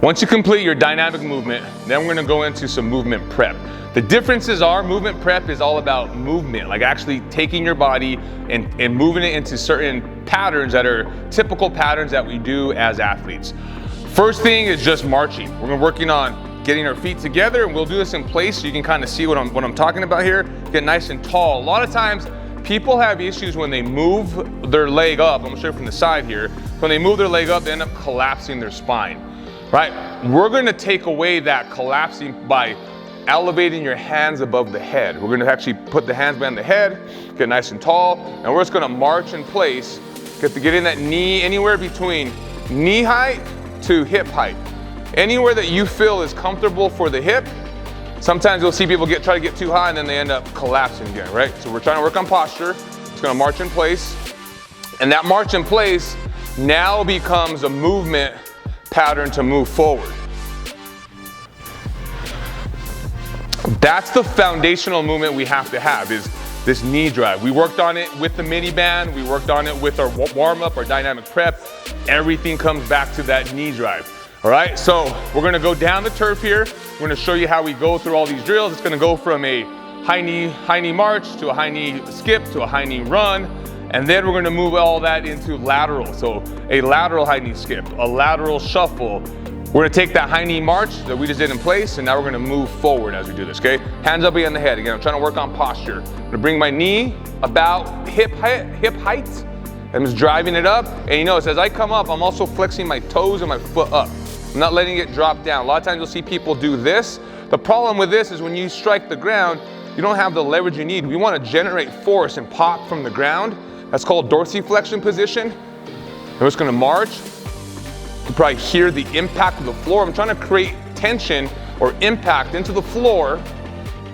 Once you complete your dynamic movement, then we're gonna go into some movement prep. The differences are movement prep is all about movement, like actually taking your body and moving it into certain patterns that are typical patterns that we do as athletes. First thing is just marching. We're working on getting our feet together, and we'll do this in place so you can kind of see what I'm talking about here. Get nice and tall. A lot of times people have issues when they move their leg up. I'm gonna show you from the side here. When they move their leg up, they end up collapsing their spine. Right? We're gonna take away that collapsing by elevating your hands above the head. We're gonna actually put the hands behind the head, get nice and tall, and we're just gonna march in place, getting that knee anywhere between knee height to hip height. Anywhere that you feel is comfortable for the hip. Sometimes you'll see people try to get too high and then they end up collapsing again, right? So we're trying to work on posture. It's gonna march in place. And that march in place now becomes a movement pattern to move forward. That's the foundational movement we have to have, is this knee drive. We worked on it with the mini band, we worked on it with our warm up, our dynamic prep. Everything comes back to that knee drive. All right, so we're gonna go down the turf here. We're gonna show you how we go through all these drills. It's gonna go from a high knee march to a high knee skip to a high knee run. And then we're gonna move all that into lateral. So a lateral high knee skip, a lateral shuffle. We're gonna take that high knee march that we just did in place, and now we're gonna move forward as we do this, okay? Hands up behind the head. Again, I'm trying to work on posture. I'm gonna bring my knee about hip height. I'm just driving it up. And you notice as I come up, I'm also flexing my toes and my foot up. I'm not letting it drop down. A lot of times you'll see people do this. The problem with this is when you strike the ground, you don't have the leverage you need. We wanna generate force and pop from the ground. That's called dorsiflexion position. I'm just gonna march. You can probably hear the impact of the floor. I'm trying to create tension or impact into the floor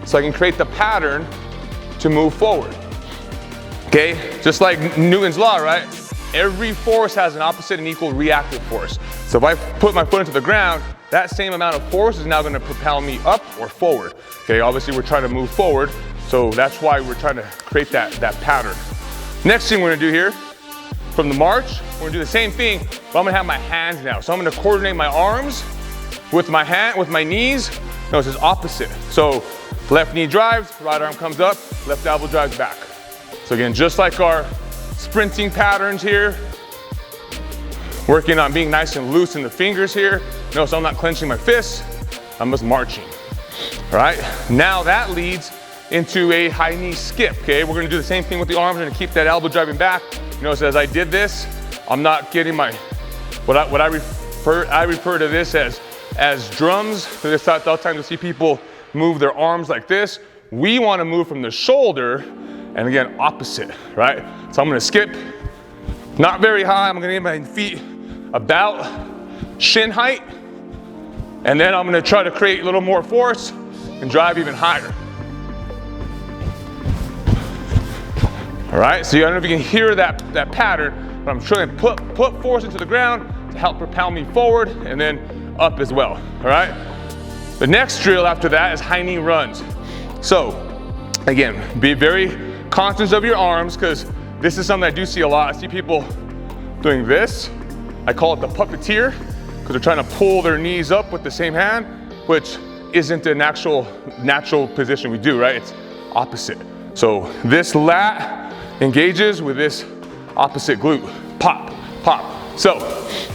so I can create the pattern to move forward. Okay, just like Newton's law, right? Every force has an opposite and equal reactive force. So if I put my foot into the ground, that same amount of force is now gonna propel me up or forward. Okay, obviously we're trying to move forward, so that's why we're trying to create that pattern. Next thing we're gonna do here, from the march, we're gonna do the same thing, but I'm gonna have my hands now. So I'm gonna coordinate my arms with my knees. No, it's just opposite. So left knee drives, right arm comes up, left elbow drives back. So again, just like our sprinting patterns here, working on being nice and loose in the fingers here. Notice I'm not clenching my fists, I'm just marching. All right, now that leads into a high knee skip, okay? We're gonna do the same thing with the arms. We're gonna keep that elbow driving back. Notice as I did this, I'm not getting my, I refer to this as drums. A lot of times you'll see people move their arms like this. We wanna move from the shoulder, and again, opposite, right? So I'm gonna skip, not very high. I'm gonna get my feet about shin height, and then I'm gonna try to create a little more force and drive even higher. All right, so I don't know if you can hear that pattern, but I'm trying to put force into the ground to help propel me forward and then up as well, all right? The next drill after that is high knee runs. So, again, be very conscious of your arms, because this is something I do see a lot. I see people doing this. I call it the puppeteer, because they're trying to pull their knees up with the same hand, which isn't an actual natural position we do, right? It's opposite. So this lat engages with this opposite glute. Pop, pop. So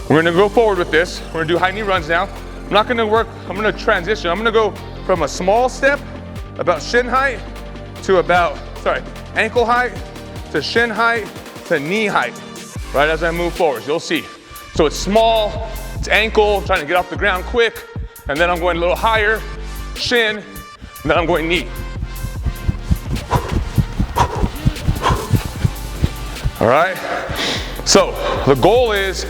we're gonna go forward with this. We're gonna do high knee runs now. I'm not gonna work, I'm gonna transition. I'm gonna go from a small step, about shin height, to ankle height, to shin height, to knee height, right as I move forward. You'll see. So it's small, it's ankle, I'm trying to get off the ground quick, and then I'm going a little higher, shin, and then I'm going knee. All right, so the goal is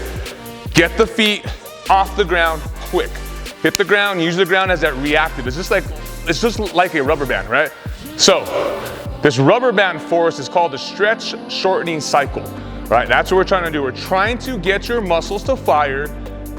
get the feet off the ground quick. Hit the ground, use the ground as that reactive. It's just like a rubber band, right? So this rubber band force is called the stretch shortening cycle, right? That's what we're trying to do. We're trying to get your muscles to fire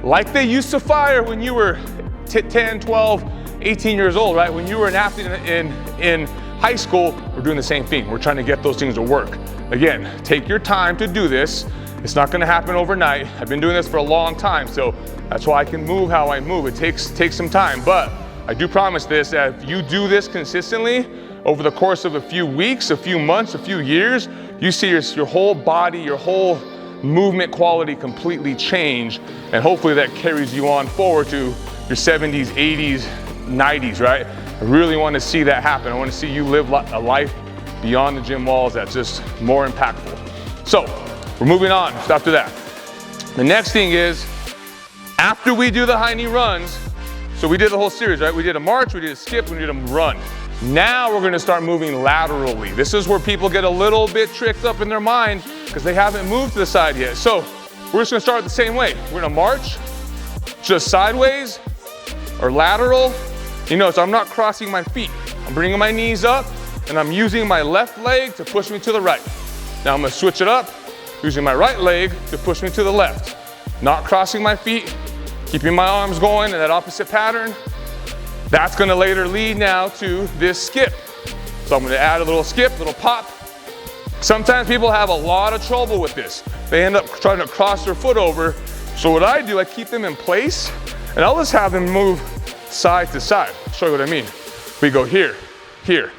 like they used to fire when you were 10, 12, 18 years old, right? When you were an athlete in high school, we're doing the same thing. We're trying to get those things to work. Again, take your time to do this. It's not gonna happen overnight. I've been doing this for a long time, so that's why I can move how I move. It takes some time, but I do promise this, that if you do this consistently over the course of a few weeks, a few months, a few years, you see your whole body, your whole movement quality completely change, and hopefully that carries you on forward to your 70s, 80s, 90s, right? I really want to see that happen. I want to see you live a life beyond the gym walls that's just more impactful. So we're moving on after that. The next thing is, after we do the high knee runs, so we did the whole series, right? We did a march, we did a skip, we did a run. Now we're gonna start moving laterally. This is where people get a little bit tricked up in their mind because they haven't moved to the side yet. So we're just gonna start the same way. We're gonna march, just sideways or lateral. You notice I'm not crossing my feet. I'm bringing my knees up and I'm using my left leg to push me to the right. Now I'm gonna switch it up, using my right leg to push me to the left. Not crossing my feet, keeping my arms going in that opposite pattern. That's gonna later lead now to this skip. So I'm gonna add a little skip, little pop. Sometimes people have a lot of trouble with this. They end up trying to cross their foot over. So what I do, I keep them in place and I'll just have them move side to side. I'll show you what I mean. We go here, here.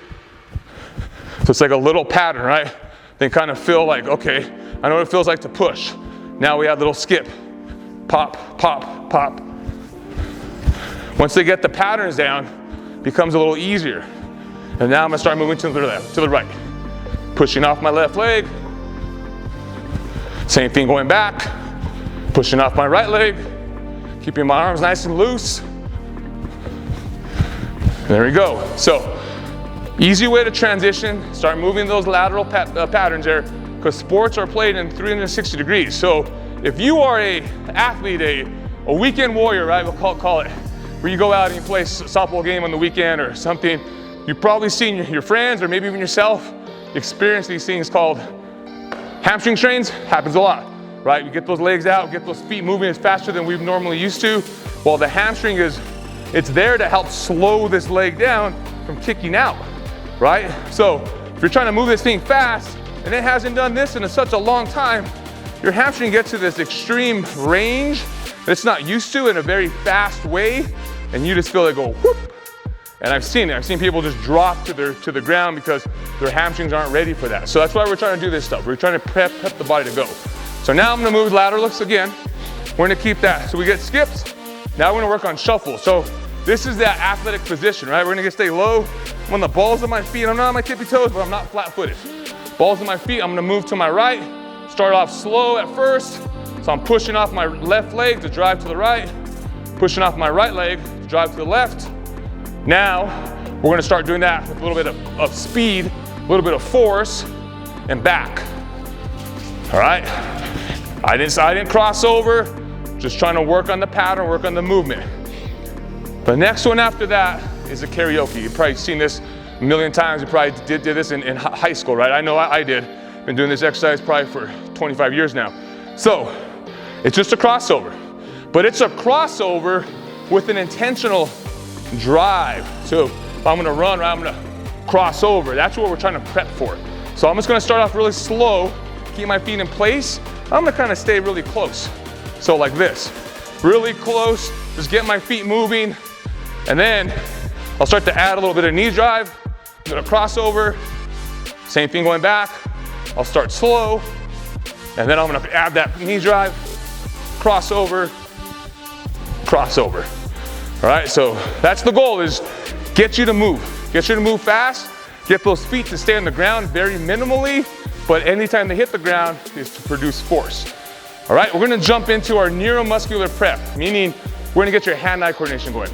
So it's like a little pattern, right? They kind of feel like, okay, I know what it feels like to push. Now we add a little skip. Pop, pop, pop. Once they get the patterns down, it becomes a little easier. And now I'm gonna start moving to the left, to the right. Pushing off my left leg. Same thing going back. Pushing off my right leg. Keeping my arms nice and loose. There we go. So, easy way to transition, start moving those lateral patterns there, because sports are played in 360 degrees. So, if you are an athlete, a weekend warrior, right, we'll call it, where you go out and you play a softball game on the weekend or something, you've probably seen your friends or maybe even yourself experience these things called hamstring strains. Happens a lot, right? We get those legs out, get those feet moving as faster than we've normally used to. Well, the hamstring it's there to help slow this leg down from kicking out, right? So if you're trying to move this thing fast and it hasn't done this in such a long time, your hamstring gets to this extreme range that it's not used to in a very fast way, and you just feel it go whoop. And I've seen it. I've seen people just drop to the ground because their hamstrings aren't ready for that. So that's why we're trying to do this stuff. We're trying to prep the body to go. So now I'm gonna move laterals again. We're gonna keep that. So we get skips. Now we're gonna work on shuffle. So this is that athletic position, right? We're gonna stay low. I'm on the balls of my feet. I'm not on my tippy toes, but I'm not flat-footed. Balls of my feet, I'm gonna move to my right. Start off slow at first. So I'm pushing off my left leg to drive to the right. Pushing off my right leg to drive to the left. Now, we're gonna start doing that with a little bit of speed, a little bit of force, and back. All right? I didn't cross over, just trying to work on the pattern, work on the movement. The next one after that is a karaoke. You've probably seen this a million times. You probably did this in high school, right? I know I did. Been doing this exercise probably for 25 years now. So, it's just a crossover. But it's a crossover with an intentional drive. So if I'm gonna run, right, I'm gonna cross over. That's what we're trying to prep for. So I'm just gonna start off really slow, keep my feet in place. I'm gonna kind of stay really close. So like this, really close, just get my feet moving. And then I'll start to add a little bit of knee drive. I'm gonna cross over, same thing going back. I'll start slow, and then I'm gonna add that knee drive, crossover, crossover. All right, so that's the goal, is get you to move fast, get those feet to stay on the ground very minimally, but anytime they hit the ground is to produce force. All right, we're gonna jump into our neuromuscular prep, meaning we're gonna get your hand-eye coordination going.